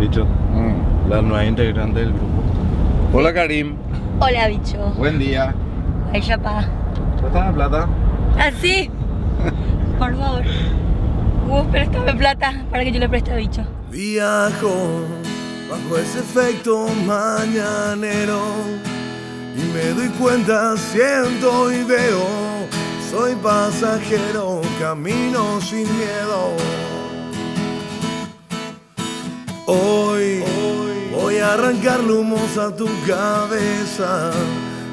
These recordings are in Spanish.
Bicho, la nueva integrante del grupo. Hola Karim. Hola, bicho. Buen día. Ay, chapa. ¿Estás de plata? ¿Ah, sí? Por favor. Préstame plata para que yo le preste a bicho. Viajo bajo ese efecto mañanero y me doy cuenta, siento y veo. Soy pasajero, camino sin miedo. Hoy voy a arrancar humos a tu cabeza,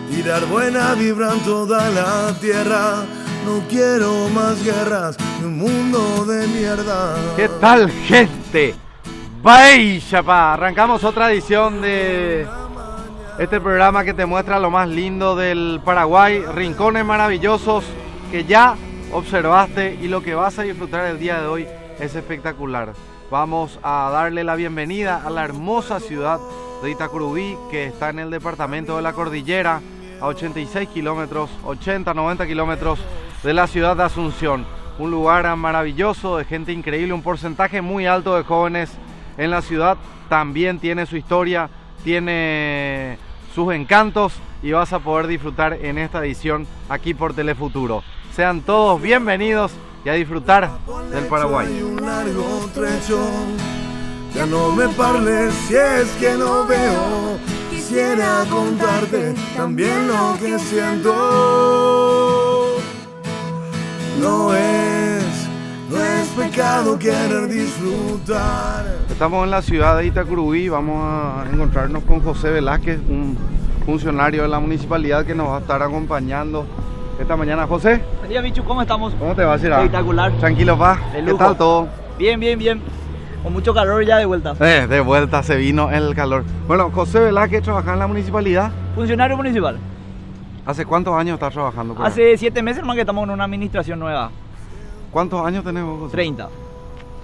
tirar buena vibra en toda la tierra. No quiero más guerras, ni un mundo de mierda. ¿Qué tal, gente? ¡Vaya, pa! Arrancamos otra edición de este programa que te muestra lo más lindo del Paraguay, rincones maravillosos que ya observaste, y lo que vas a disfrutar el día de hoy es espectacular. Vamos a darle la bienvenida a la hermosa ciudad de Itacurubí, que está en el departamento de la Cordillera, a 86 kilómetros, 80-90 kilómetros de la ciudad de Asunción. Un lugar maravilloso, de gente increíble, un porcentaje muy alto de jóvenes en la ciudad. También tiene su historia, tiene sus encantos, y vas a poder disfrutar en esta edición aquí por Telefuturo. Sean todos bienvenidos y a disfrutar del Paraguay. Un largo trecho, ya no me parles si es que no veo. Quisiera contarte también lo que siento. No es pecado querer disfrutar. Estamos en la ciudad de Itacurubí, vamos a encontrarnos con José Velázquez, un funcionario de la municipalidad que nos va a estar acompañando esta mañana. José, Buen día, bicho, ¿cómo estamos? ¿cómo te va, Sira? Espectacular. Tranquilo, pa. De ¿Qué lujo. tal todo? Bien. Con mucho calor ya de vuelta. De vuelta, se vino el calor. Bueno, José Velázquez trabaja en la municipalidad. Funcionario municipal. ¿Hace cuántos años estás trabajando por ahí? Hace 7 meses más que estamos en una administración nueva. ¿Cuántos años tenés vos, José? 30.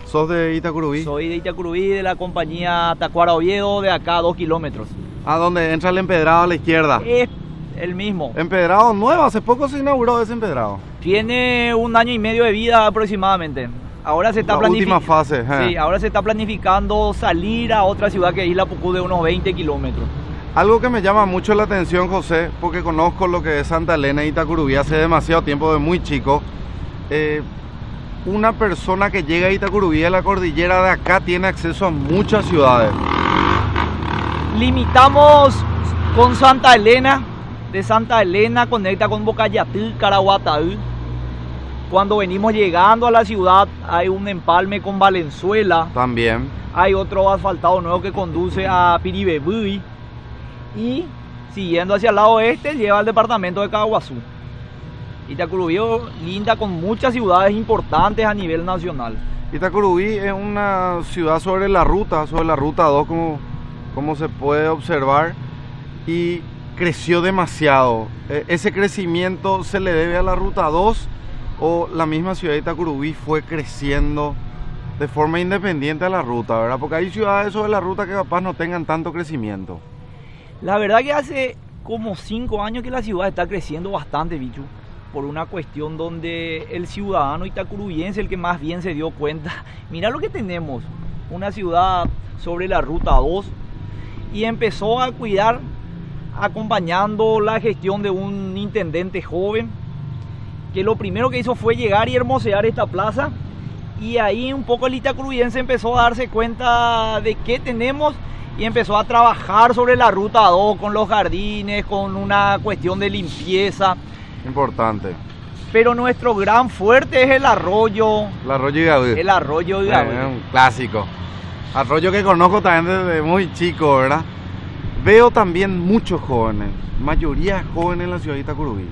¿Sos de Itacurubí? Soy de Itacurubí, de la compañía Tacuara Oviedo, de acá a 2 kilómetros. Ah, donde entra el empedrado a la izquierda. Es el mismo. Empedrado nuevo, hace poco se inauguró ese empedrado. Tiene 1 año y medio de vida aproximadamente. Ahora se está La última fase. Sí, ahora se está planificando salir a otra ciudad que es Isla Pucú, de unos 20 kilómetros. Algo que me llama mucho la atención, José, porque conozco lo que es Santa Elena y Itacurubí hace demasiado tiempo, de muy chico. Una persona que llega a Itacurubí, a la cordillera de acá, tiene acceso a muchas ciudades. Limitamos con Santa Elena. De Santa Elena conecta con Bocayatú, Caraguataú. Cuando venimos llegando a la ciudad hay un empalme con Valenzuela. También. Hay otro asfaltado nuevo que conduce a Piribebuy. Y siguiendo hacia el lado oeste lleva al departamento de Caguazú. Itacurubí linda con muchas ciudades importantes a nivel nacional. Itacurubí es una ciudad sobre la ruta 2, como se puede observar, y creció demasiado. ¿Ese crecimiento se le debe a la ruta 2 o la misma ciudad de Itacurubí fue creciendo de forma independiente a la ruta, verdad? Porque hay ciudades sobre la ruta que capaz no tengan tanto crecimiento. La verdad que hace como 5 años que la ciudad está creciendo bastante, bicho, por una cuestión donde el ciudadano itacurubiense, el que más bien se dio cuenta, mira lo que tenemos, una ciudad sobre la ruta 2, y empezó a cuidar, acompañando la gestión de un intendente joven, que lo primero que hizo fue llegar y hermosear esta plaza, y ahí un poco el itacurubiense empezó a darse cuenta de qué tenemos, y empezó a trabajar sobre la ruta 2 con los jardines, con una cuestión de limpieza. Importante. Pero nuestro gran fuerte es el arroyo. El arroyo Igaví. El arroyo Igaví. Es un clásico. Arroyo que conozco también desde muy chico, ¿verdad? Veo también muchos jóvenes, mayoría jóvenes en la ciudad de Itacurubí.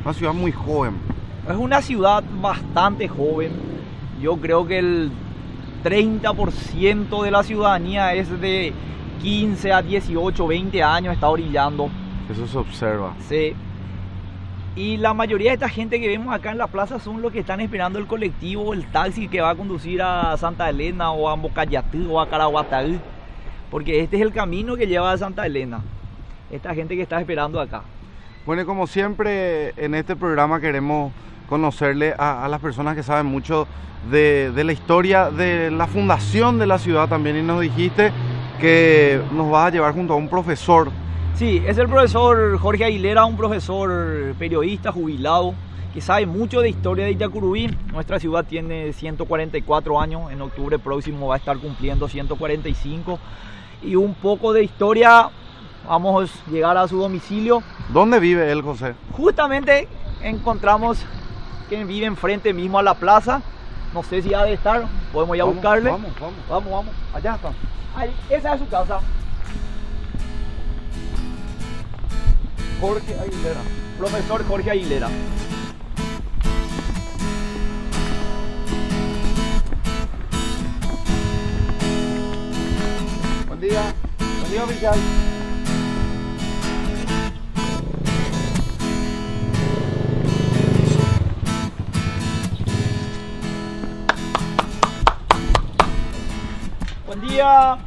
Una ciudad muy joven. Es una ciudad bastante joven. Yo creo que el 30% de la ciudadanía es de 15 a 18, 20 años, está orillando. Eso se observa. Sí. Y la mayoría de esta gente que vemos acá en la plaza son los que están esperando el colectivo o el taxi que va a conducir a Santa Elena o a Bocayatú o a Caraguataú, porque este es el camino que lleva a Santa Elena. Esta gente que está esperando acá. Bueno, y como siempre en este programa queremos conocerle a las personas que saben mucho de la historia de la fundación de la ciudad también, y nos dijiste que nos vas a llevar junto a un profesor. Sí, es el profesor Jorge Aguilera, un profesor periodista jubilado que sabe mucho de historia de Itacurubí. Nuestra ciudad tiene 144 años, en octubre próximo va a estar cumpliendo 145. Y un poco de historia, vamos a llegar a su domicilio. ¿Dónde vive él, José? Justamente encontramos que vive enfrente mismo a la plaza. No sé si ha de estar, podemos ir a buscarle. Vamos, allá está. Ahí, esa es su casa. Jorge Aguilera, profesor Jorge Aguilera. Buen día oficial. Buen día.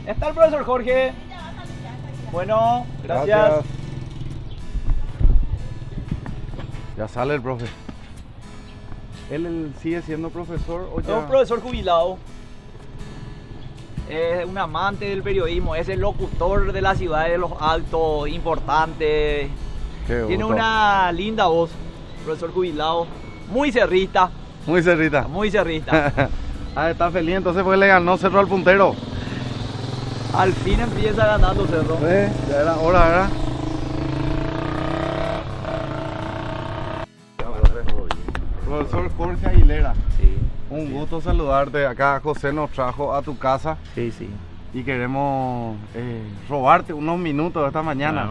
¿Está el profesor Jorge? Bueno, gracias. Ya sale el profe. ¿Él sigue siendo profesor o ya? Es un profesor jubilado. Es un amante del periodismo, es el locutor de la ciudad de los actos importantes. Tiene una linda voz, profesor jubilado, muy cerrista. Muy cerrita. Muy cerrista. Ah, está feliz entonces porque le ganó Cerro al puntero. Al fin empieza ganando Cerro. Ya era hora, ¿verdad? Profesor Jorge Aguilera. Sí. Un gusto saludarte. Acá José nos trajo a tu casa Sí, sí. y queremos robarte unos minutos esta mañana.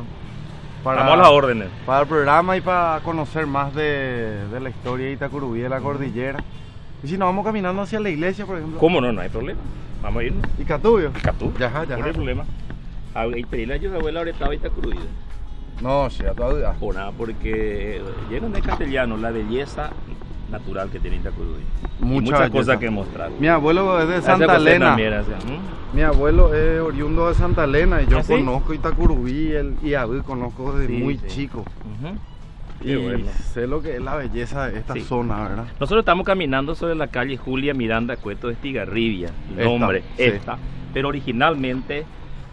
Claro. Vamos a las órdenes. Para el programa y para conocer más de la historia de Itacurubí, de la cordillera. Y si nos vamos caminando hacia la iglesia, por ejemplo. ¿Cómo no? No hay problema. Vamos a irnos. ¿Y Catubio? Catú. Ya. No hay problema. Y pedirle a su abuela ahora estaba Itacurubí. No, sí, a toda duda. Por nada, porque llegan de castellano la belleza natural que tiene Itacurubí. Mucha Muchas belleza. cosas que mostrar. Mi abuelo es de Hace Santa José Elena. también, Mi abuelo es oriundo de Santa Elena y yo ¿Ah, sí? conozco Itacurubí y a ver, conozco desde muy chico. Ujú. Y Qué bueno. sé lo que es la belleza de esta Sí. zona, ¿verdad? Nosotros estamos caminando sobre la calle Julia Miranda Cueto de Estigarribia, Esta, nombre, sí. esta, pero originalmente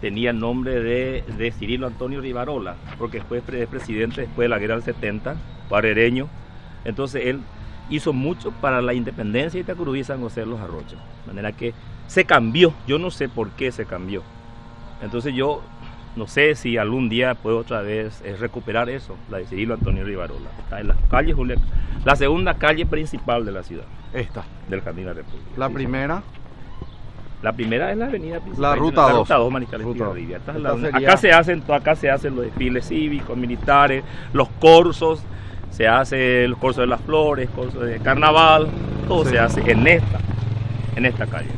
tenía el nombre de Cirilo Antonio Rivarola, porque fue presidente después de la guerra del 70, guarereño. Entonces él hizo mucho para la independencia de Itacurubí y San José de los Arrochos, de manera que se cambió, yo no sé por qué se cambió. Entonces yo no sé si algún día puedo otra vez recuperar eso, la de Cirilo Antonio Rivarola. Está en la calle Julia, la segunda calle principal de la ciudad, Esta. del Jardín de la República. La Sí. primera. La primera es la avenida principal. La ruta 2. Ruta 2, Mariscal Ruta Estigarribia. Esta es Esta la- sería- acá se hacen los desfiles cívicos, militares, los cursos, se hace el curso de las flores, curso de carnaval, todo Sí. se hace en esta calle.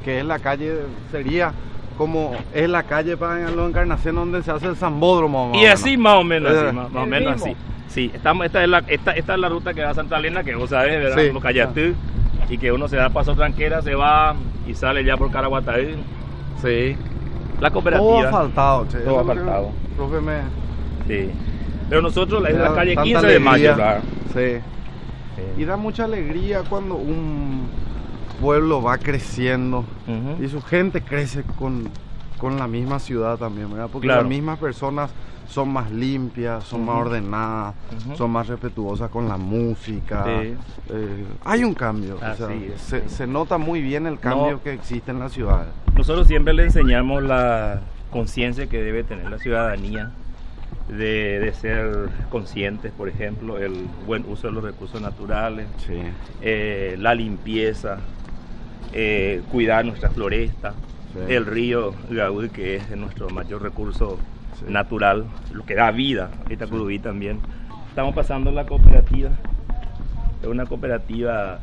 Que es la calle, sería como es la calle para los Encarnación donde se hace el Zambódromo. Y así más o menos, así, más o El menos mismo. así. Sí, esta es la ruta que va a Santa Elena, que vos sabés, ¿verdad? Sí. Los Cayatú, y que uno se da paso tranquera, se va y sale ya por Caraguataí. Sí. La cooperativa. Todo asfaltado, che. Todo Eso es lo que asfaltado. el Profe me... Sí. Pero nosotros es la da calle tanta 15 de mayo, alegría. ¿verdad? Sí. Y da mucha alegría cuando un pueblo va creciendo Ujú. y su gente crece con la misma ciudad también, ¿verdad? Porque Claro. las mismas personas son más limpias, son más Ujú. ordenadas, Ujú. son más respetuosas con la música. Sí. Hay un cambio, o Así sea, es, se, sí. se nota muy bien el cambio No. que existe en la ciudad. Nosotros siempre le enseñamos la conciencia que debe tener la ciudadanía de ser conscientes, por ejemplo, el buen uso de los recursos naturales, Sí. la limpieza, cuidar nuestra floresta, Sí. el río Gaúl, que es nuestro mayor recurso Sí. natural, lo que da vida a Itacurubí también. Estamos pasando la cooperativa, es una cooperativa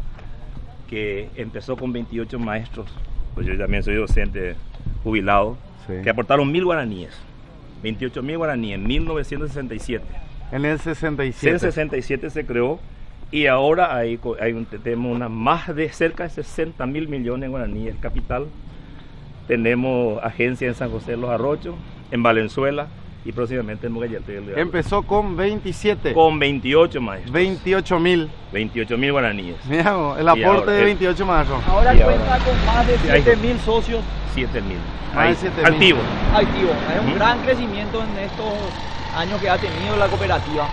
que empezó con 28 maestros, pues yo también soy docente jubilado, Sí. que aportaron 1000 guaraníes, 28.000 guaraníes en 1967. En el En 67. el 67 se creó y ahora tenemos más de cerca de 60.000 millones de guaraníes capital. Tenemos agencia en San José de los Arrochos, en Valenzuela y próximamente en Mogallate del Delgado. Empezó con 27. Con 28 maestros. 28.000. 28.000 guaraníes. Mira, el Y aporte ahora de es- 28 maestros. Ahora Y cuenta con más de Sí, ahí. 7.000 socios 7.000. Más de Ahí, 7.000. activos. activos. Es un Ujú. gran crecimiento en estos años que ha tenido la cooperativa.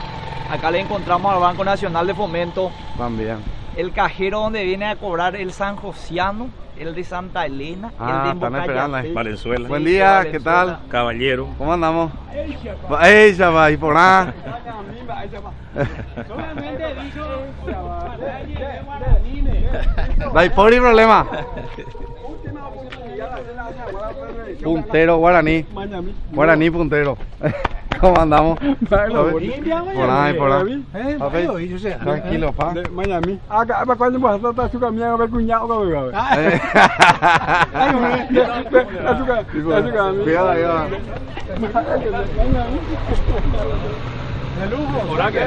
Acá le encontramos al Banco Nacional de Fomento, También. el cajero donde viene a cobrar el San Josiano, el de Santa Elena, el de Están esperando ahí. Embocayapé. Valenzuela. Buen Sí, día, de ¿qué Valenzuela. tal? Caballero. ¿Cómo andamos? ¡Ey, chaval! ¿Y por nada? No hay por problema. Puntero guaraní. Guaraní puntero. ¿Cómo andamos? Por nada, y por nada. Tranquilo, pa. Miami. Apa quando mostra tá suka minha vai cunhar o gawe. Cuidado ahí, va.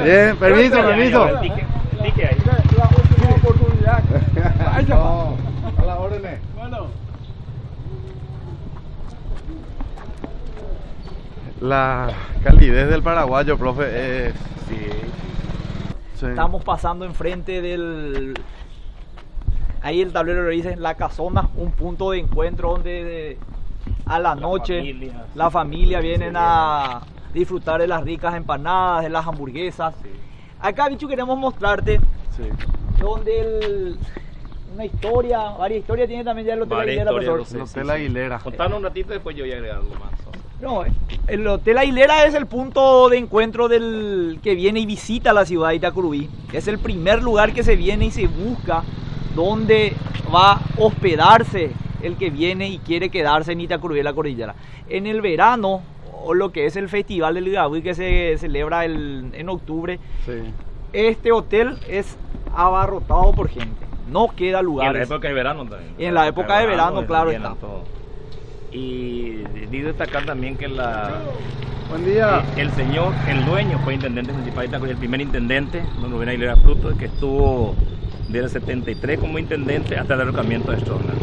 Bien, permiso, permiso. Tique ahí. No, a las órdenes. La calidez del paraguayo, profe, es... Sí. Estamos pasando enfrente del... Ahí el tablero le dice la casona, un punto de encuentro donde a la noche familia. la familia vienen a disfrutar de las ricas empanadas, de las hamburguesas. Acá, bicho, queremos mostrarte Sí. donde una historia, varias historias tiene también ya el Hotel Varias Aguilera, historias, profesor. no El sé. Hotel Aguilera. Contanos un ratito, después yo voy a agregar algo más. No, el Hotel Aguilera es el punto de encuentro del que viene y visita la ciudad de Itacurubí. Es el primer lugar que se viene y se busca donde va a hospedarse el que viene y quiere quedarse en Itacurubí, la cordillera. En el verano, o lo que es el Festival del Gaví que se celebra en octubre, Sí. este hotel es abarrotado por gente. No queda Y en la lugares. época de verano también. Y en la época de verano, claro llenan está. todo. Y di destacar también que Buen día. el señor, el dueño, fue intendente municipal de Itacurubí, el primer intendente, don Rubén Aguilera Fruto, que estuvo desde el 73 como intendente hasta el derrocamiento de Strongland.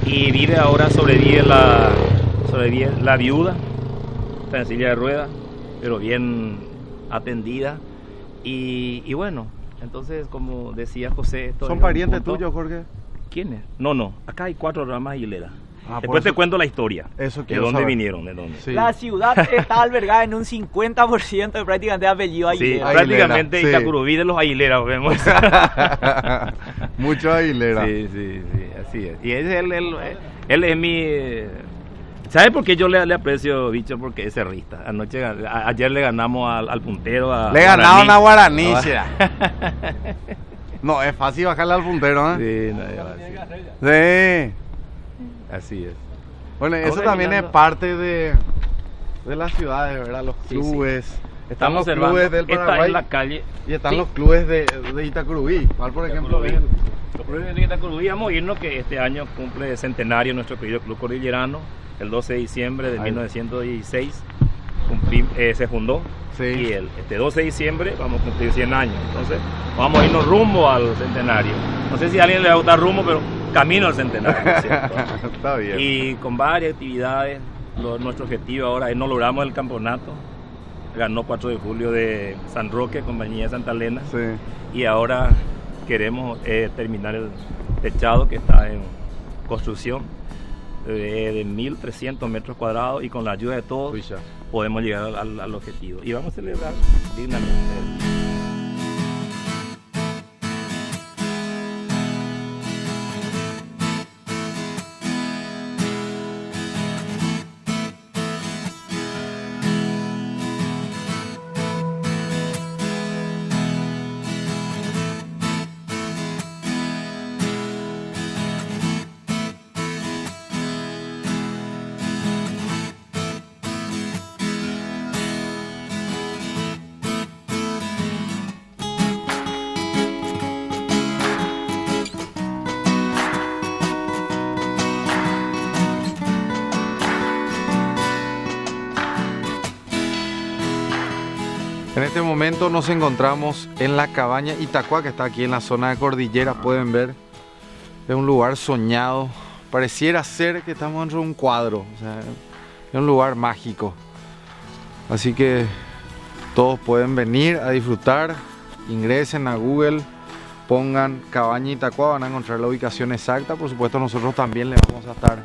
Y vive ahora, sobrevive la viuda, está en silla de ruedas, pero bien atendida. Y bueno, entonces, como decía José... esto es ¿Son un parientes punto- tuyos, Jorge? ¿Quiénes? No, acá hay 4 ramas Aguilera. Ah, por Después te eso- cuento la historia. Eso ¿De quiero dónde saber. vinieron? ¿De dónde? Sí. La ciudad está albergada en un 50% de prácticamente apellido Sí, Aguilera. Aguilera, prácticamente sí. Itacurubí de los Aguileras, vemos. Mucho Aguilera. Sí, así es. Y él es mi... ¿Sabe por qué yo le aprecio, bicho? Porque es cerrista. Ayer le ganamos al puntero. Le ganaron a Guaraní. No, es fácil bajarle al puntero, ¿eh? Sí, no, ya va, sí. Sí. Así es. Bueno, eso Ahora también mirando- es parte de las ciudades, ¿verdad? Los Sí, clubes. Están Estamos los observando. clubes del Esta Paraguay es la calle. y están Sí. los clubes de Itacurubí. ¿Cuál, por ejemplo, es el- Los clubes de Itacurubí, vamos a irnos que este año cumple centenario nuestro querido Club Cordillerano, el 12 de diciembre de Ahí. 1916 se fundó. Sí. Y este 12 de diciembre vamos a cumplir 100 años. Entonces vamos a irnos rumbo al centenario. No sé si a alguien le va a gustar rumbo, pero camino al centenario, ¿cierto? Está bien. Y con varias actividades, nuestro objetivo ahora es no logramos el campeonato. Ganó 4 de julio de San Roque, compañía de Santa Elena. Sí. Y ahora queremos terminar el techado que está en construcción de 1.300 metros cuadrados y con la ayuda de todos Uy, ya. podemos llegar al objetivo. Y vamos a celebrar dignamente. En este momento nos encontramos en la cabaña Itacua, que está aquí en la zona de cordillera, pueden ver. Es un lugar soñado. Pareciera ser que estamos dentro de un cuadro. O sea, es un lugar mágico. Así que todos pueden venir a disfrutar. Ingresen a Google pongan Cabaña Itacua, van a encontrar la ubicación exacta. Por supuesto, nosotros también le vamos a estar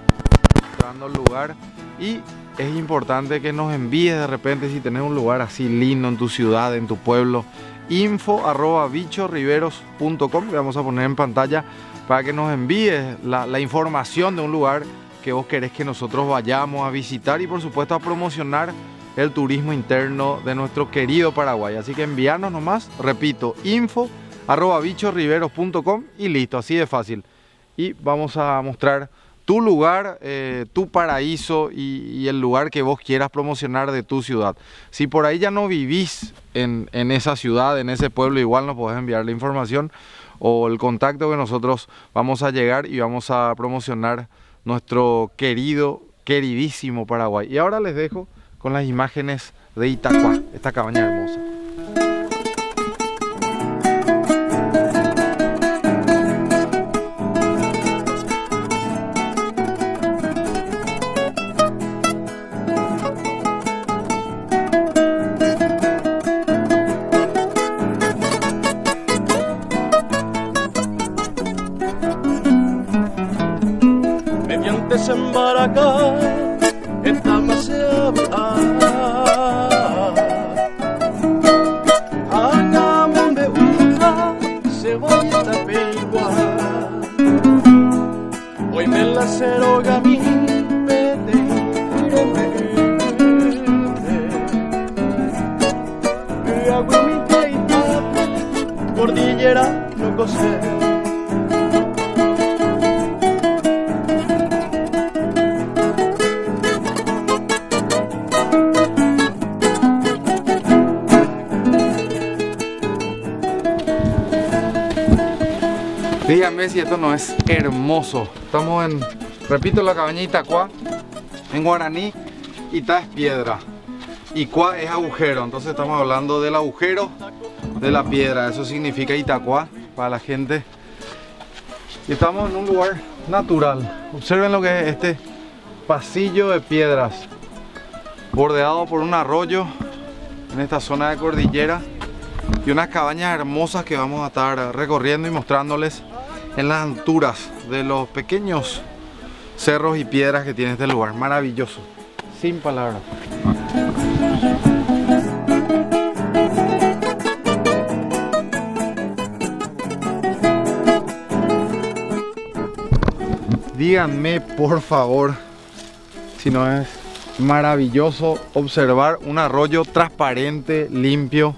mostrando el lugar. Y es importante que nos envíes de repente, si tenés un lugar así lindo en tu ciudad, en tu pueblo, info@bichorriveros.com, que vamos a poner en pantalla, para que nos envíes la información de un lugar que vos querés que nosotros vayamos a visitar y por supuesto a promocionar el turismo interno de nuestro querido Paraguay. Así que envíanos nomás, repito, info@bichorriveros.com y listo, así de fácil. Y vamos a mostrar tu lugar, tu paraíso y el lugar que vos quieras promocionar de tu ciudad. Si por ahí ya no vivís en esa ciudad, en ese pueblo, igual nos podés enviar la información o el contacto, que nosotros vamos a llegar y vamos a promocionar nuestro queridísimo Paraguay. Y ahora les dejo con las imágenes de Itacua, esta cabaña hermosa. Mediante Sembaracá, esta se habla. Hagamos de una cebollita peigua. Hoy me la ceroga mi pete, agua mi teita, cordillera no cosé. Díganme si esto no es hermoso. Estamos en, repito, la cabaña Itacua. En guaraní, Ita es piedra y Cua es agujero. Entonces estamos hablando del agujero de la piedra. Eso significa Itacua para la gente. Y estamos en un lugar natural. Observen lo que es este pasillo de piedras, bordeado por un arroyo en esta zona de cordillera. Y unas cabañas hermosas que vamos a estar recorriendo y mostrándoles en las alturas de los pequeños cerros y piedras que tiene este lugar. Maravilloso, sin palabras. Díganme por favor si no es maravilloso observar un arroyo transparente, limpio,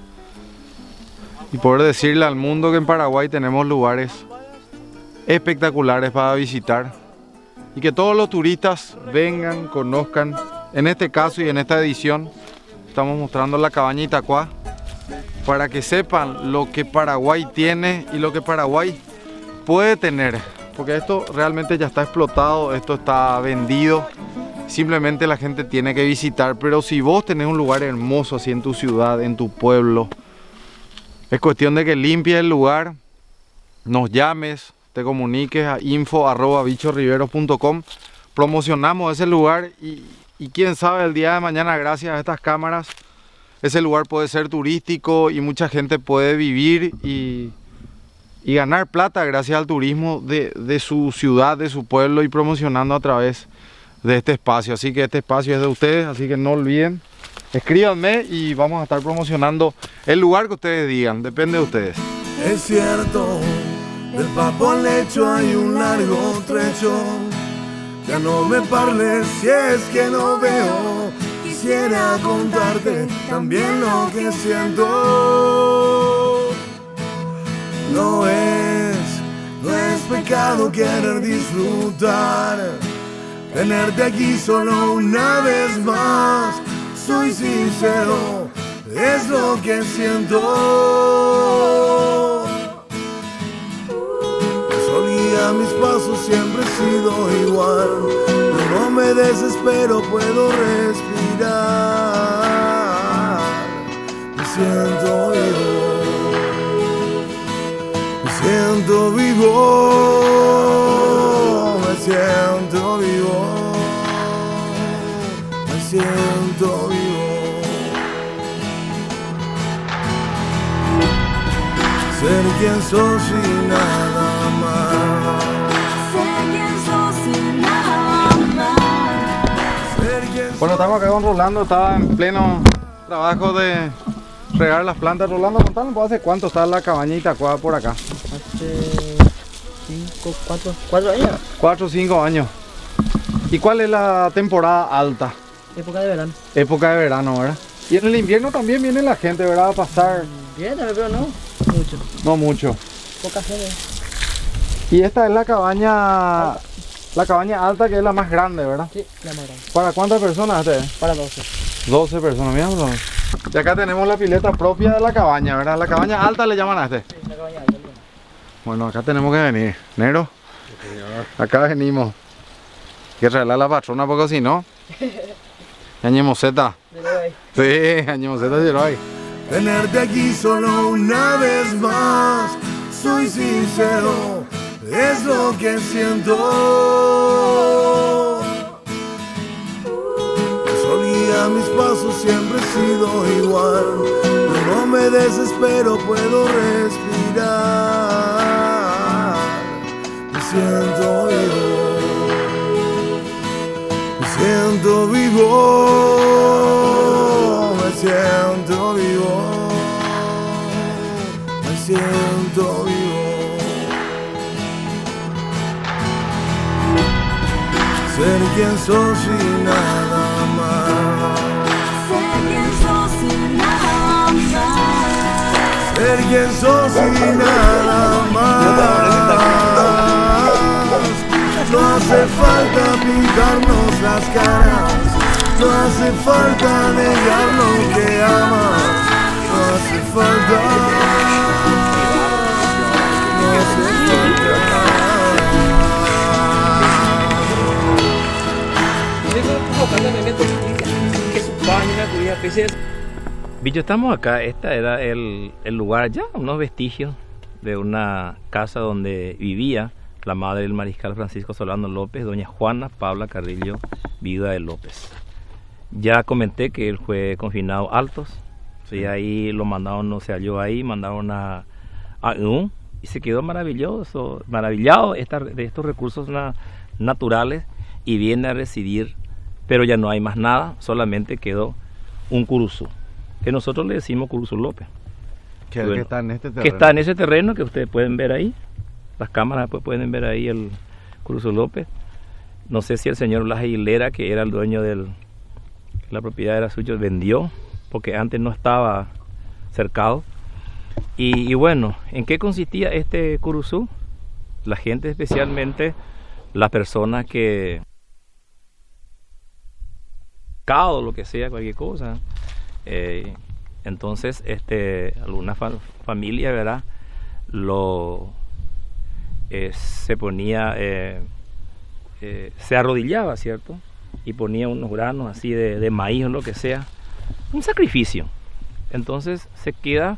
y poder decirle al mundo que en Paraguay tenemos lugares espectaculares para visitar y que todos los turistas vengan, conozcan. En este caso y en esta edición estamos mostrando la cabaña Itacua para que sepan lo que Paraguay tiene y lo que Paraguay puede tener, porque esto realmente ya está explotado, esto está vendido, simplemente la gente tiene que visitar. Pero si vos tenés un lugar hermoso así en tu ciudad, en tu pueblo, es cuestión de que limpies el lugar, nos llames, te comuniques a info@bichorriveros.com, promocionamos ese lugar y quién sabe, el día de mañana, gracias a estas cámaras, ese lugar puede ser turístico y mucha gente puede vivir y ganar plata gracias al turismo de su ciudad, de su pueblo, y promocionando a través de este espacio. Así que este espacio es de ustedes, así que no olviden, escríbanme y vamos a estar promocionando el lugar que ustedes digan, depende de ustedes. Es cierto, del papo al lecho hay un largo trecho. Ya no me parles si es que no veo. Quisiera contarte también lo que siento. No es pecado querer disfrutar, tenerte aquí solo una vez más. Soy sincero, es lo que siento. Solía mis pasos, siempre he sido igual. No me desespero, puedo respirar. Me siento vivo, me siento vivo, me siento vivo, me siento vivo. ser quien sos y nada más. Ser quien sos y nada más. Ser quien Bueno, estamos acá con Rolando, estaba en pleno trabajo de regar las plantas. Rolando, contanos, pues, ¿hace cuánto está la cabañita Itacuá por acá? Hace 4 años. 4 o 5 años. ¿Y cuál es la temporada alta? Época de verano. Época de verano, ¿verdad? Y en el invierno también viene la gente, ¿verdad? A pasar. Bien, pero no mucho. No mucho. Poca gente. Y esta es la cabaña alta, que es la más grande, ¿verdad? Sí, la más grande. ¿Para cuántas personas este? Para 12. 12 personas, mira, bro. Y acá tenemos la pileta propia de la cabaña, ¿verdad? La cabaña alta le llaman a este. Sí, la cabaña alta. Bueno, acá tenemos que venir. Nero, acá venimos. Hay que arreglar la patrona porque si no. Añemoseta. Sí, añemoseta llegó ahí. tenerte aquí solo una vez más. Soy sincero, es lo que siento. Solía mis pasos, siempre he sido igual. Pero no me desespero, puedo respirar. Me siento vivo. Me siento vivo. Me siento vivo. Me siento vivo. Ser quien sos y nada más. Ser quien sos y nada más. Ser quien sos y nada más. No hace falta pintarnos las caras. No hace falta negar lo que amas. No hace falta. No hace Bicho, estamos acá. Esta era el lugar, ya unos vestigios de una casa donde vivía la madre del mariscal Francisco Solano López, doña Juana Paula Carrillo, viuda de López. Ya comenté que él fue confinado Altos, sí, ahí lo mandaron, no se halló ahí, mandaron a UN y se quedó maravillado de estos recursos naturales y viene a residir, pero ya no hay más nada, solamente quedó un curuzú, que nosotros le decimos Curuzú López. Que Bueno, está en este terreno. que está en ese terreno que ustedes pueden ver ahí. Las cámaras pues pueden ver ahí el Curuzú López. No sé si el señor Blas Aguilera, que era el dueño de la propiedad era suyo, vendió, porque antes no estaba cercado. Y bueno, ¿en qué consistía este Curuzú? La gente, especialmente las personas que o lo que sea, cualquier cosa, entonces alguna familia, ¿verdad?, se ponía, se arrodillaba, ¿cierto?, y ponía unos granos así de maíz o lo que sea, un sacrificio. Entonces se queda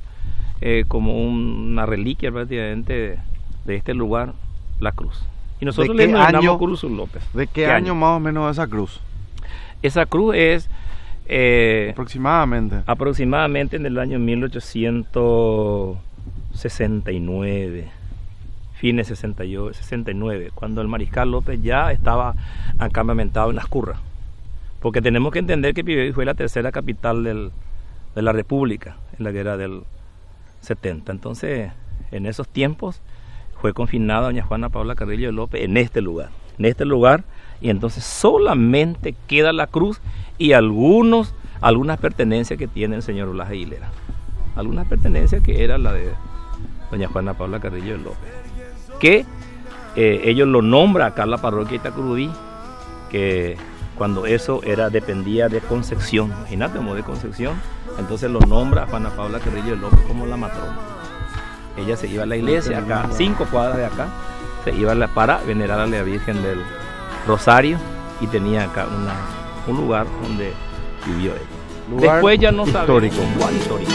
como una reliquia prácticamente de este lugar, la cruz. Y nosotros le denominamos Curuzú López. ¿De qué año más o menos esa cruz? Esa cruz es aproximadamente en el año 1869, fines 69, cuando el mariscal López ya estaba acampamentado en Ascurra. Porque tenemos que entender que Pibevi fue la tercera capital de la República en la guerra del 70. Entonces, en esos tiempos fue confinada doña Juana Paula Carrillo de López en este lugar, y entonces solamente queda la cruz y algunas pertenencias que tiene el señor Blas Aguilera, algunas pertenencias que era la de doña Juana Paula Carrillo de López, que ellos lo nombran acá en la parroquia Itacurubí, que cuando eso dependía de Concepción, imagínate, como de Concepción, entonces lo nombra a Juana Paula Carrillo de López como la matrona. Ella se iba a la iglesia acá, 5 cuadras de acá, se iba para venerar a la Virgen del Rosario, y tenía acá un lugar donde vivió ella. Después ya no sabemos cuál histórico.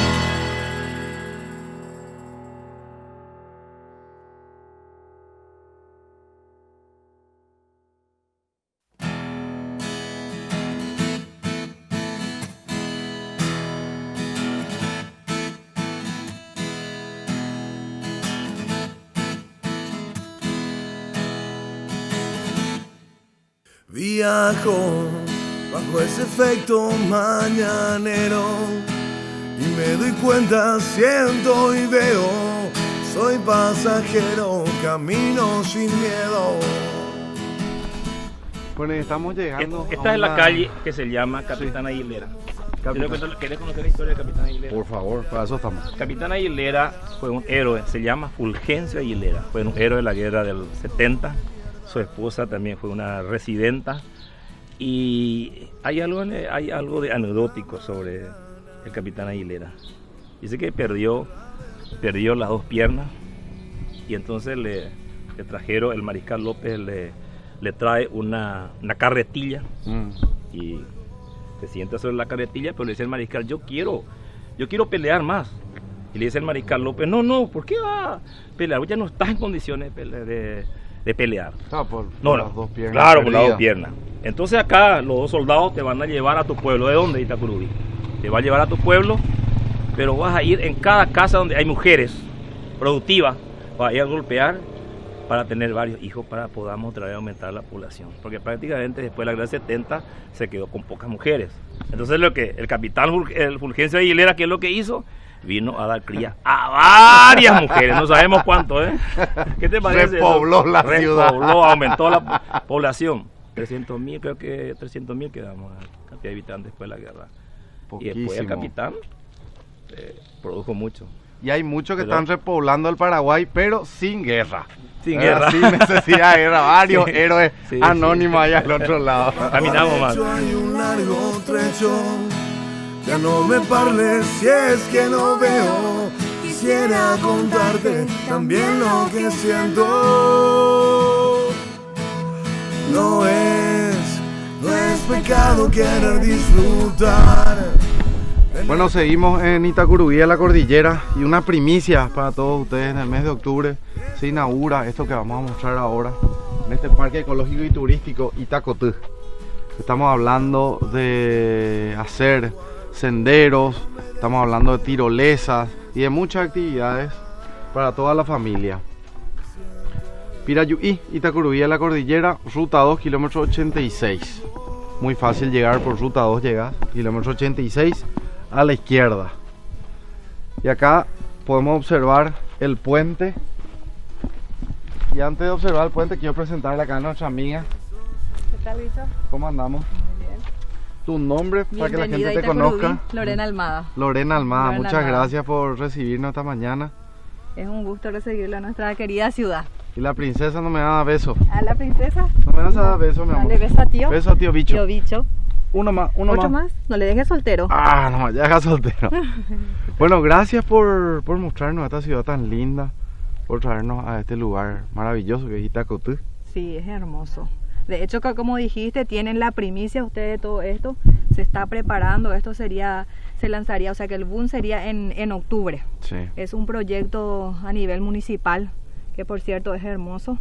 Viajo bajo ese efecto mañanero y me doy cuenta, siento y veo, soy pasajero, camino sin miedo. Bueno, estamos llegando. Esta es la calle que se llama Capitán Aguilera. ¿Querés conocer la historia de Capitán Aguilera? Por favor, para eso estamos. Capitán Aguilera fue un héroe, se llama Fulgencio Aguilera. Fue un héroe de la guerra del 70. Su esposa también fue una residenta. Y hay algo de anecdótico sobre el Capitán Aguilera. Dice que perdió las dos piernas y entonces le trajeron, el mariscal López le trae una carretilla y se sienta sobre la carretilla, pero le dice el mariscal, yo quiero pelear más. Y le dice el mariscal López, no, ¿por qué va a pelear? Ya no estás en condiciones de pelear. Por no, las dos piernas. Claro, por las dos piernas. Entonces acá los dos soldados te van a llevar a tu pueblo. ¿De dónde, Itacurubí? Te va a llevar a tu pueblo, pero vas a ir en cada casa donde hay mujeres productivas, vas a ir a golpear para tener varios hijos, para podamos otra vez aumentar la población. Porque prácticamente después de la guerra del 70 se quedó con pocas mujeres. Entonces el capitán Fulgencio Aguilera, ¿qué es lo que hizo? Vino a dar cría a varias mujeres, no sabemos cuánto, ¿eh? ¿Qué te parece? Repobló la ciudad. Aumentó la población. 300.000, creo que 300.000 quedamos, cantidad de habitantes después de la guerra. Poquísimo. Y después el capitán produjo mucho. Y hay muchos que están repoblando el Paraguay, pero sin guerra. Sin guerra. Sin necesidad de guerra. Varios héroes sí, anónimos allá al otro lado. Caminamos más. Hay un largo trecho, ya no me parles si es que no veo. Quisiera contarte también lo que siento. No es pecado querer disfrutar. Bueno, seguimos en Itacurubí, en la cordillera, y una primicia para todos ustedes: en el mes de octubre se inaugura esto que vamos a mostrar ahora en este parque ecológico y turístico Itacotú. Estamos hablando de hacer senderos, estamos hablando de tirolesas y de muchas actividades para toda la familia. Pirayuí, Itacurubí, en la cordillera, ruta 2, kilómetro 86. Muy fácil llegar por ruta 2, llegas, kilómetro 86. A la izquierda. Y acá podemos observar el puente. Y antes de observar el puente, quiero presentarle acá a nuestra amiga. ¿Qué tal, Víctor? ¿Cómo andamos? Muy bien. Tu nombre para que la gente te Itacurubí, conozca. Lorena Almada. Lorena Almada, muchas Almada. gracias por recibirnos esta mañana. Es un gusto recibirla en nuestra querida ciudad. Y la princesa no me da beso. ¿A la princesa? No me vas a dar beso, mi amor. Dale beso a tío. Beso a tío Bicho. Tío Bicho. Uno más. ¿Otro más? No le dejes soltero. Ah, no, ya deja soltero. Bueno, gracias por mostrarnos esta ciudad tan linda, por traernos a este lugar maravilloso que es Itacotú. Sí, es hermoso. De hecho, como dijiste, tienen la primicia ustedes de todo esto. Se está preparando, esto se lanzaría, o sea que el boom sería en octubre. Sí. Es un proyecto a nivel municipal, que por cierto es hermoso.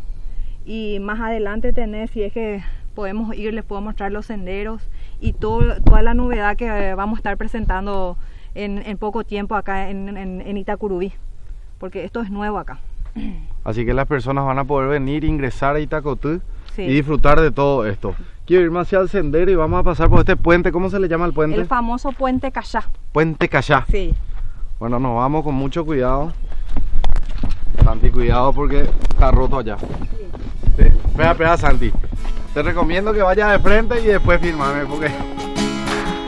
Y más adelante si es que podemos ir, les puedo mostrar los senderos y toda la novedad que vamos a estar presentando en poco tiempo acá en Itacurubí, porque esto es nuevo acá. Así que las personas van a poder venir, ingresar a Itacotú, sí, y disfrutar de todo esto. Quiero irme hacia el sendero y vamos a pasar por este puente. ¿Cómo se le llama el puente? El famoso Puente Cayá. Puente Cayá. Sí. Bueno, nos vamos con mucho cuidado. Santi, cuidado porque está roto allá. Sí. Espera, Santi. Te recomiendo que vayas de frente y después filmame porque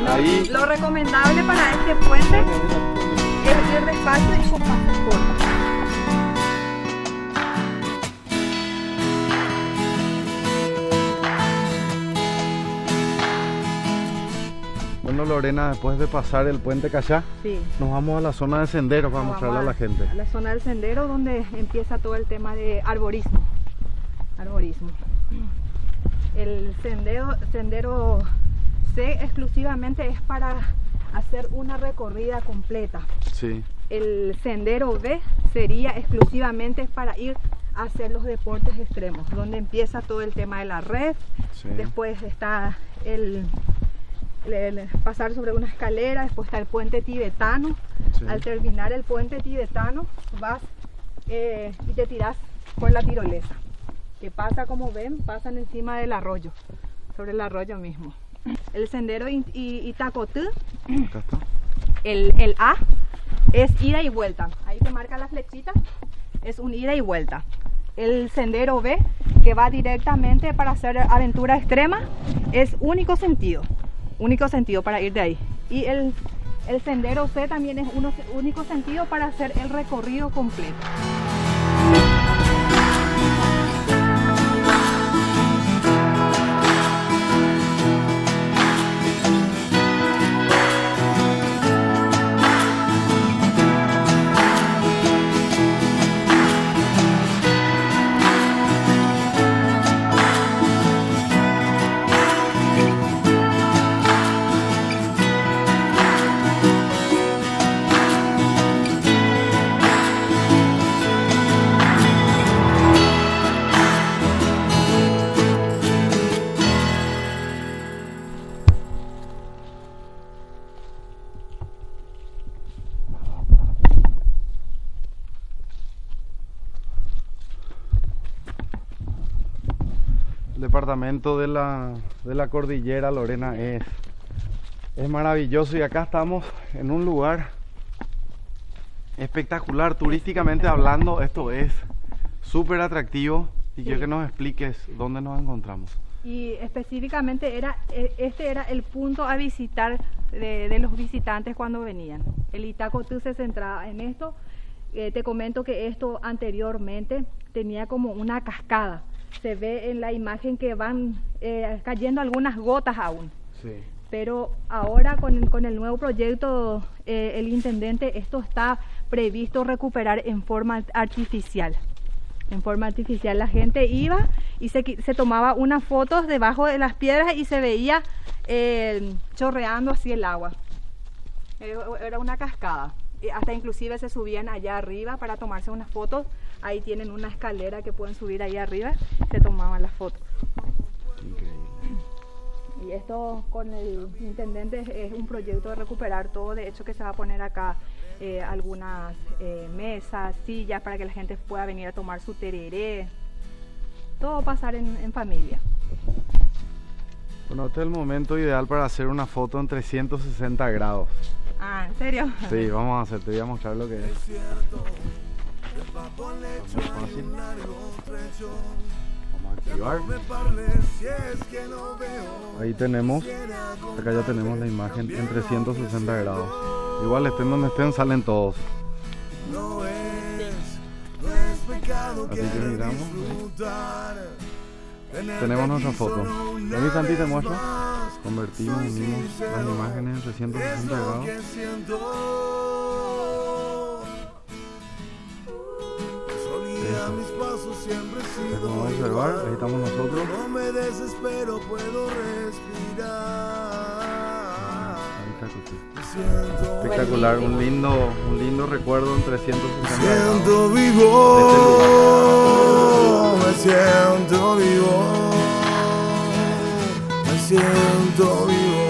ahí... Lo recomendable para este puente es ir despacio y con pasos cortos. Bueno, Lorena, después de pasar el puente Cayá, sí, nos vamos a la zona de senderos para mostrarle a la gente. A la zona del sendero donde empieza todo el tema de arborismo. El sendero C exclusivamente es para hacer una recorrida completa. Sí. El sendero B sería exclusivamente para ir a hacer los deportes extremos, donde empieza todo el tema de la red. Sí. Después está el pasar sobre una escalera, después está el puente tibetano. Sí. Al terminar el puente tibetano vas y te tiras por la tirolesa, que pasa, como ven, pasan encima del arroyo. sobre el arroyo mismo. El sendero Itacotú, Acá está. el A, es ida y vuelta. Ahí te marca la flechita, es un ida y vuelta. El sendero B, que va directamente para hacer aventura extrema, es único sentido para ir de ahí. Y el sendero C también es único sentido para hacer el recorrido completo. El departamento de la cordillera Lorena es maravilloso, y acá estamos en un lugar espectacular. Turísticamente hablando, esto es súper atractivo, y quiero que nos expliques dónde nos encontramos. Y específicamente este era el punto a visitar de los visitantes cuando venían. El Itacotú se centraba en esto. Te comento que esto anteriormente tenía como una cascada. Se ve en la imagen que van cayendo algunas gotas aún. Sí. Pero ahora con el nuevo proyecto, el intendente, esto está previsto recuperar en forma artificial. En forma artificial la gente iba y se tomaba unas fotos debajo de las piedras y se veía chorreando así el agua. Era una cascada. Hasta inclusive se subían allá arriba para tomarse unas fotos. Ahí tienen una escalera que pueden subir ahí arriba, se tomaban las fotos. Increíble. Y esto con el intendente es un proyecto de recuperar todo. De hecho que se va a poner acá algunas mesas, sillas para que la gente pueda venir a tomar su tereré. Todo pasar en familia. Bueno, este es el momento ideal para hacer una foto en 360 grados. Ah, ¿en serio? Sí, vamos a hacer, te voy a mostrar lo que es. Fácil. Vamos a activar. Ahí tenemos, acá ya tenemos la imagen en 360 grados. Igual estén donde estén, salen todos. Así que miramos. Tenemos nuestra foto. Vení, Santi, te muestro. Convertimos, unimos las imágenes en 360 grados. Como observar, ahí estamos nosotros. No me desespero, puedo respirar. Espectacular, un lindo recuerdo en 360 Siento grados. vivo, me siento vivo, me siento vivo.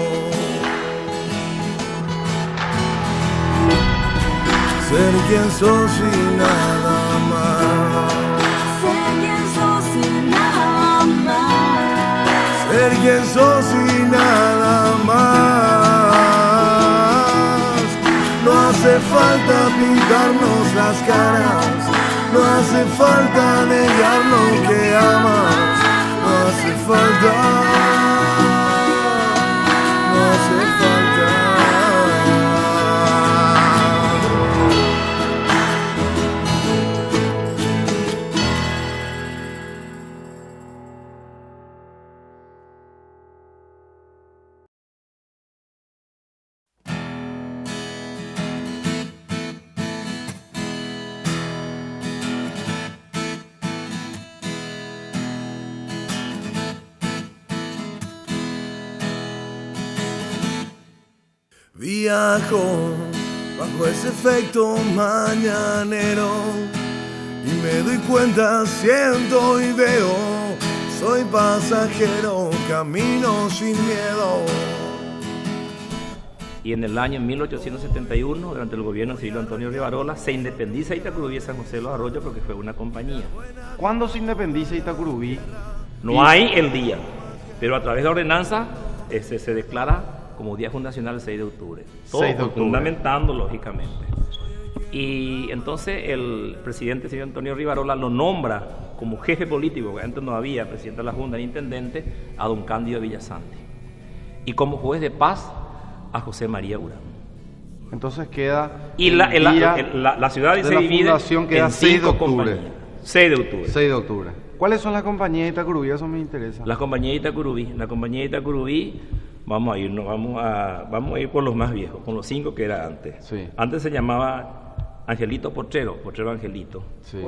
Ser quien sos y nada más. Ser quien sos y nada más. Ser quien sos y nada más. No hace falta pintarnos las caras, no hace falta negar lo que amas, no hace falta, no hace falta. Viajo bajo ese efecto mañanero y me doy cuenta, siento y veo, soy pasajero, camino sin miedo. Y en el año 1871, durante el gobierno de Cirilo Antonio Rivarola, se independiza Itacurubí y San José de los Arroyos porque fue una compañía. ¿Cuándo se independiza Itacurubí? No hay el día. Pero a través de la ordenanza se declara como día fundacional el 6 de octubre. Todo 6 de octubre. fundamentando, lógicamente. Y entonces el presidente, señor Antonio Rivarola, lo nombra como jefe político, porque antes no había presidente de la Junta ni intendente, a don Cándido Villasanti. Y como juez de paz, a José María Urán. Entonces queda... Y la ciudad se divide queda en 6 de 5 octubre. compañías. 6 de octubre. 6 de octubre. ¿Cuáles son las compañías de Itacurubí? Eso me interesa. La compañía de Itacurubí, vamos a ir por los más viejos, con los 5 que era antes. Sí. Antes se llamaba Angelito Potrero Angelito, Sí.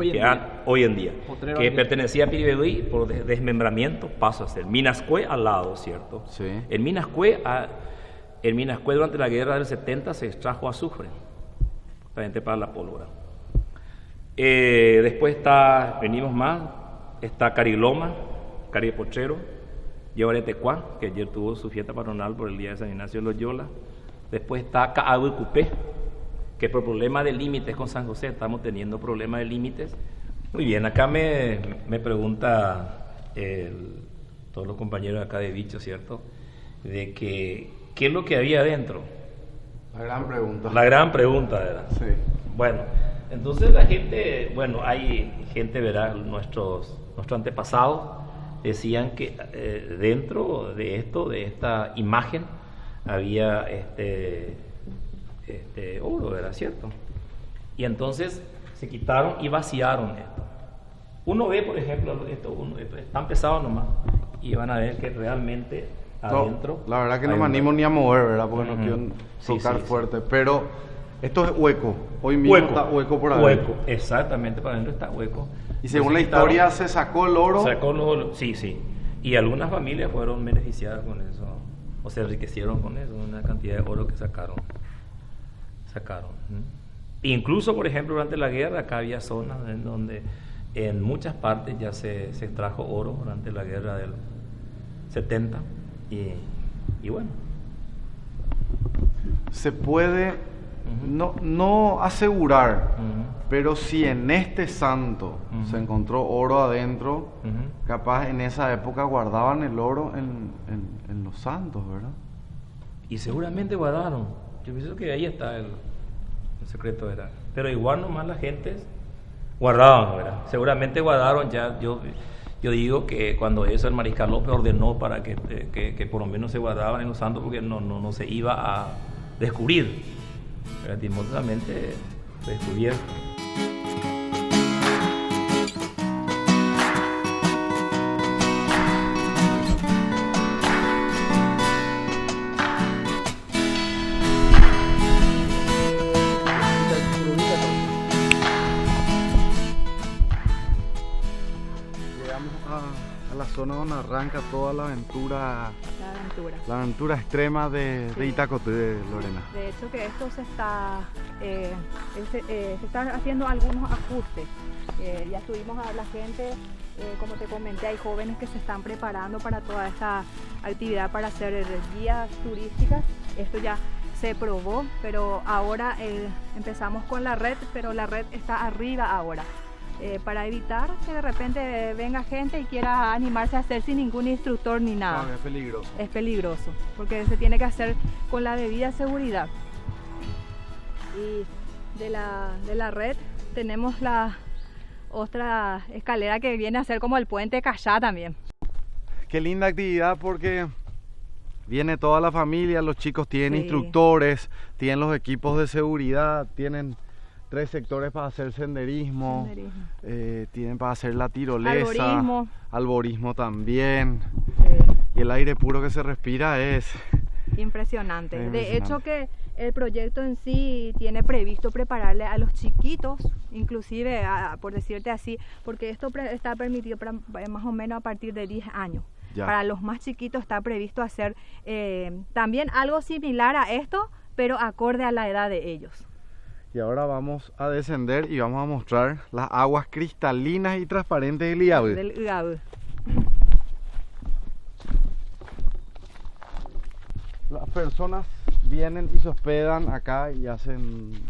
hoy en día, Potrero que Angelito. pertenecía a Piribebuy, por desmembramiento pasó a ser Minascue al lado, ¿cierto? Sí. En Minascue durante la guerra del 70 se extrajo azufre, para la pólvora. Después está Cariloma, Cari Potrero, Yobaretecuá, que ayer tuvo su fiesta patronal por el día de San Ignacio de Loyola. Después está Caabucupé, que por problemas de límites con San José estamos teniendo problemas de límites. Muy bien, acá me pregunta todos los compañeros acá de Bicho, ¿cierto? De que, ¿qué es lo que había adentro? La gran pregunta. La gran pregunta era. Sí. Bueno, entonces la gente, hay gente, ¿verdad? Nuestros antepasados decían que dentro de esta imagen había oro, ¿verdad? ¿Cierto? Y entonces se quitaron y vaciaron esto. Uno ve, por ejemplo, esto están pesados nomás, y van a ver que realmente adentro... No, la verdad que no hay me un animo hueco. ni a mover, ¿verdad? Porque no quiero tocar fuerte, pero esto es hueco. Hoy mismo está hueco por adentro. Hueco, exactamente, para adentro está hueco. Y según la Entonces, historia se sacó el oro. Sí. Y algunas familias fueron beneficiadas con eso, o se enriquecieron con eso, una cantidad de oro que sacaron. Incluso, por ejemplo, durante la guerra, acá había zonas en donde en muchas partes ya se extrajo oro durante la guerra del 70. Y bueno. Se puede no asegurar, pero si en este santo se encontró oro adentro, capaz en esa época guardaban el oro en los santos, ¿verdad? Y seguramente guardaron. Yo pienso que ahí está el secreto, ¿verdad? Pero igual nomás la gente guardaban, ¿verdad? Seguramente guardaron ya. Yo digo que cuando eso el Mariscal López ordenó para que por lo menos se guardaban en los santos, porque no se iba a descubrir. Lastimosamente fue descubierto. Llegamos a la zona donde arranca toda la aventura extrema de Itacoté, Lorena. De hecho que esto se están haciendo algunos ajustes. Ya estuvimos a la gente, como te comenté, hay jóvenes que se están preparando para toda esta actividad para hacer guías turísticas. Esto ya se probó, pero ahora empezamos con la red, pero la red está arriba ahora. Para evitar que de repente venga gente y quiera animarse a hacer sin ningún instructor ni nada. No, es peligroso. Es peligroso, porque se tiene que hacer con la debida seguridad. Y de la red tenemos la otra escalera que viene a ser como el puente Cayá también. Qué linda actividad, porque viene toda la familia, los chicos tienen Sí. instructores, tienen los equipos de seguridad, tienen 3 sectores para hacer senderismo. Tienen para hacer la tirolesa, alborismo también. Y el aire puro que se respira es impresionante. De hecho que el proyecto en sí tiene previsto prepararle a los chiquitos, inclusive por decirte así, porque esto está permitido para más o menos a partir de 10 años. Ya. Para los más chiquitos está previsto hacer también algo similar a esto, pero acorde a la edad de ellos. Y ahora vamos a descender y vamos a mostrar las aguas cristalinas y transparentes del Iabú. Del Iabú. Las personas vienen y se hospedan acá y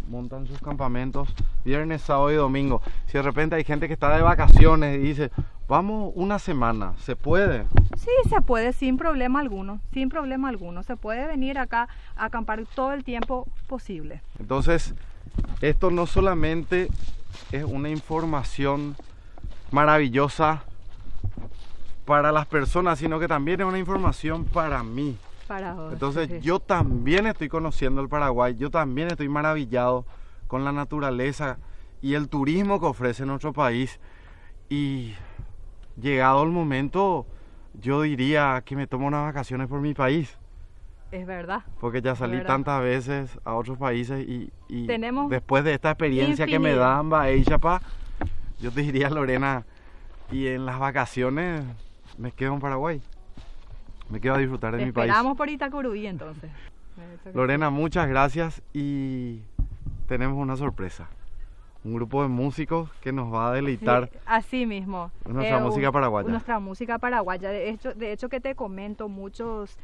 montan sus campamentos viernes, sábado y domingo. Si de repente hay gente que está de vacaciones y dice, Vamos una semana, ¿se puede? Sí, se puede sin problema alguno, sin problema alguno. Se puede venir acá a acampar todo el tiempo posible. Entonces, esto no solamente es una información maravillosa para las personas, sino que también es una información para mí. Para vos. Entonces, Sí. yo también estoy conociendo el Paraguay, yo también estoy maravillado con la naturaleza y el turismo que ofrece nuestro país. Y llegado el momento, yo diría que me tomo unas vacaciones por mi país. Es verdad. Porque ya salí ¿Verdad? tantas veces a otros países y Tenemos después de esta experiencia que me infinidad. da Baixapa, yo te diría, Lorena, y en las vacaciones me quedo en Paraguay. Me quedo a disfrutar de Te mi país. esperamos por Itacurubí entonces. Lorena, muchas gracias y tenemos una sorpresa. Un grupo de músicos que nos va a deleitar. Sí, así mismo. Nuestra música paraguaya. Nuestra música paraguaya. De hecho que te comento, muchos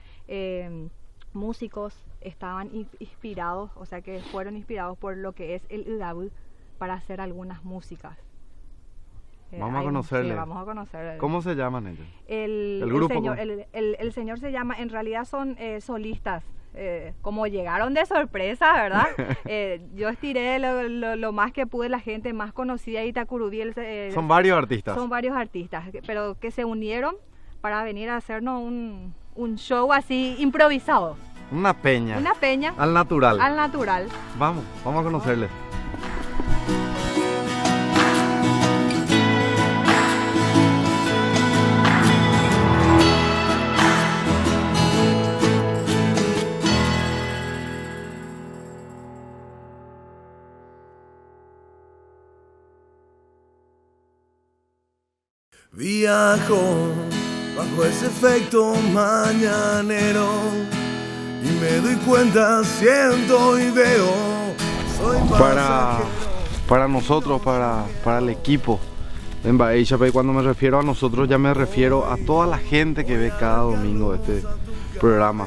músicos estaban inspirados, o sea que fueron inspirados por lo que es el Udabú para hacer algunas músicas. Vamos a conocerle. Sí, vamos a conocer. ¿Cómo se llaman ellos? El grupo, señor, ¿cómo? el señor se llama, en realidad son solistas. Como llegaron de sorpresa, ¿verdad? Yo estiré lo más que pude, la gente más conocida de Itacurubí. Son varios artistas. Son varios artistas, pero que se unieron para venir a hacernos un show así improvisado. Una peña. Una peña. Al natural. Al natural. Vamos a conocerles. Viajo bajo ese efecto mañanero y me doy cuenta, siento y veo. Soy Para nosotros, para el equipo en Baixapa, y cuando me refiero a nosotros ya me refiero a toda la gente que ve cada domingo este programa.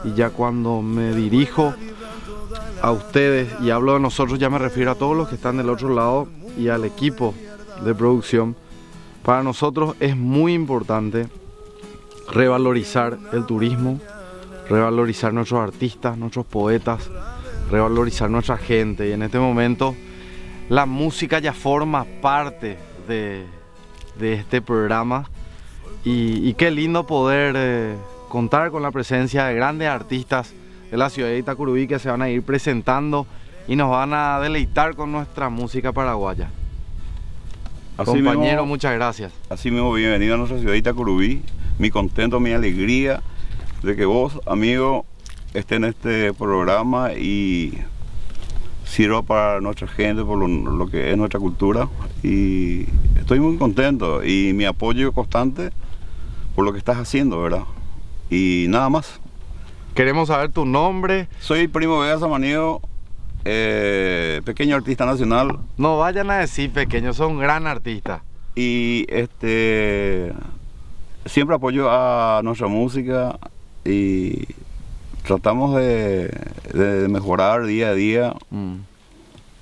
Y ya cuando me dirijo a ustedes y hablo de nosotros ya me refiero a todos los que están del otro lado y al equipo de producción. Para nosotros es muy importante revalorizar el turismo, revalorizar nuestros artistas, nuestros poetas, revalorizar nuestra gente. Y en este momento la música ya forma parte de este programa. Y qué lindo poder contar con la presencia de grandes artistas de la ciudad de Itacurubí que se van a ir presentando y nos van a deleitar con nuestra música paraguaya. Así Compañero, mismo, muchas gracias. Así mismo, bienvenido a nuestra ciudad de Itacurubí. Mi contento, mi alegría de que vos, amigo, estés en este programa y sirva para nuestra gente, por lo que es nuestra cultura. Y estoy muy contento y mi apoyo constante por lo que estás haciendo, ¿verdad? Y nada más. Queremos saber tu nombre. Soy Primo Vega Samaniego. Pequeño artista nacional. No vayan a decir pequeño, son gran artista. Y siempre apoyo a nuestra música y tratamos de mejorar día a día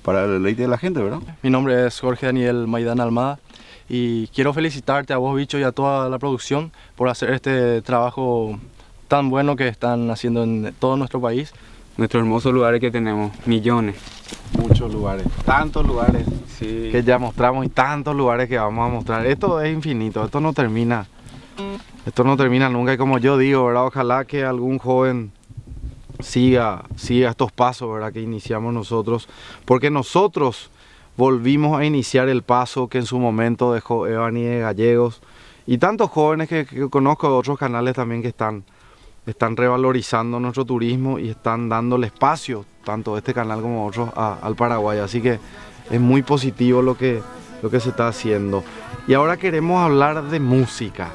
para el deleite de la gente, ¿verdad? Mi nombre es Jorge Daniel Maidana Almada y quiero felicitarte a vos, Bicho, y a toda la producción por hacer este trabajo tan bueno que están haciendo en todo nuestro país. Nuestros hermosos lugares que tenemos, millones. Muchos lugares, tantos lugares sí, que ya mostramos y tantos lugares que vamos a mostrar. Esto es infinito, esto no termina nunca. Y como yo digo, ¿verdad? Ojalá que algún joven siga estos pasos, ¿verdad? Que iniciamos nosotros, porque nosotros volvimos a iniciar el paso que en su momento dejó Evani de Gallegos y tantos jóvenes que conozco de otros canales también que están revalorizando nuestro turismo y están dándole espacio, tanto este canal como otros, al Paraguay. Así que es muy positivo lo que se está haciendo. Y ahora queremos hablar de música,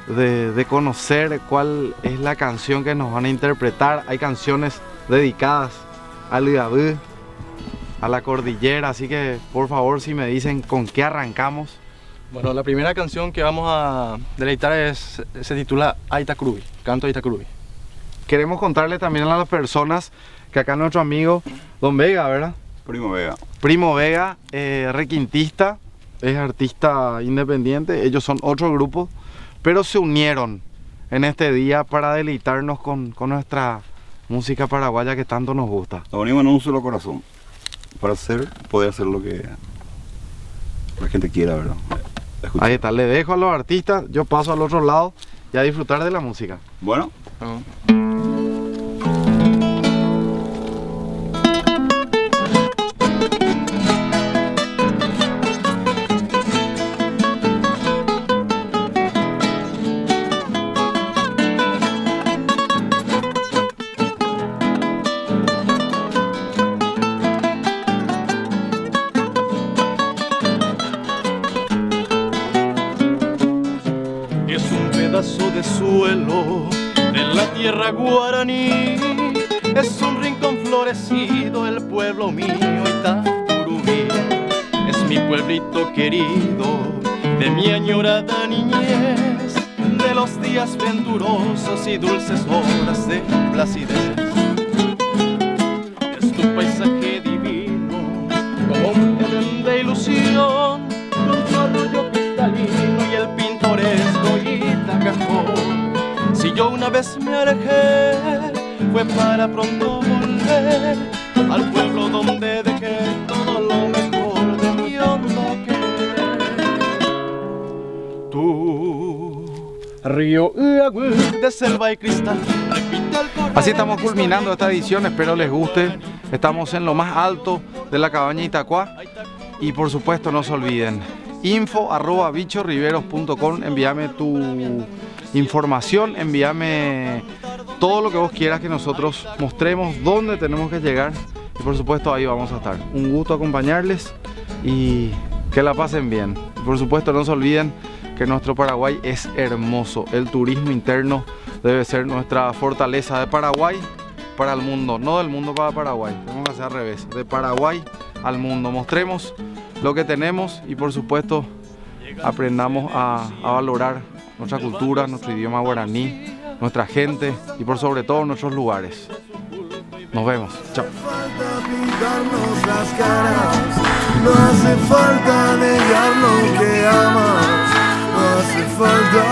de conocer cuál es la canción que nos van a interpretar. Hay canciones dedicadas al Udabú, a la cordillera, así que por favor, si me dicen con qué arrancamos. Bueno, la primera canción que vamos a deleitar se titula Itacurubí, Canto de Itacurubí. Queremos contarle también a las personas que acá nuestro amigo Don Vega, ¿verdad? Primo Vega. Primo Vega, requintista, es artista independiente, ellos son otro grupo, pero se unieron en este día para deleitarnos con nuestra música paraguaya que tanto nos gusta. Nos unimos en un solo corazón para poder hacer lo que la gente quiera, ¿verdad? Escuchar. Ahí está, le dejo a los artistas, yo paso al otro lado y a disfrutar de la música. Bueno. De suelo de la tierra guaraní, es un rincón florecido, el pueblo mío Itacurubí, es mi pueblito querido, de mi añorada niñez, de los días venturosos y dulces horas de placidez. Es tu paisaje divino, como un edén de ilusión, con tu arroyo cristalino y el pintoresco Itacajón. Si yo una vez me alejé, fue para pronto volver al pueblo donde dejé todo lo mejor de mi hondo querer. Tu río y agua de selva y cristal. Así estamos culminando esta edición, espero les guste. Estamos en lo más alto de la cabaña Itacuá y por supuesto no se olviden, info@bichorriveros.com, envíame tu información, envíame todo lo que vos quieras que nosotros mostremos dónde tenemos que llegar y por supuesto ahí vamos a estar. Un gusto acompañarles y que la pasen bien. Y por supuesto no se olviden que nuestro Paraguay es hermoso, el turismo interno debe ser nuestra fortaleza, de Paraguay para el mundo, no del mundo para Paraguay, tenemos que hacer al revés, de Paraguay al mundo. Mostremos lo que tenemos y por supuesto aprendamos a valorar nuestra cultura, nuestro idioma guaraní, nuestra gente y por sobre todo nuestros lugares. Nos vemos, chao. Pintarnos las caras, no hace falta negar lo que amas, no hace falta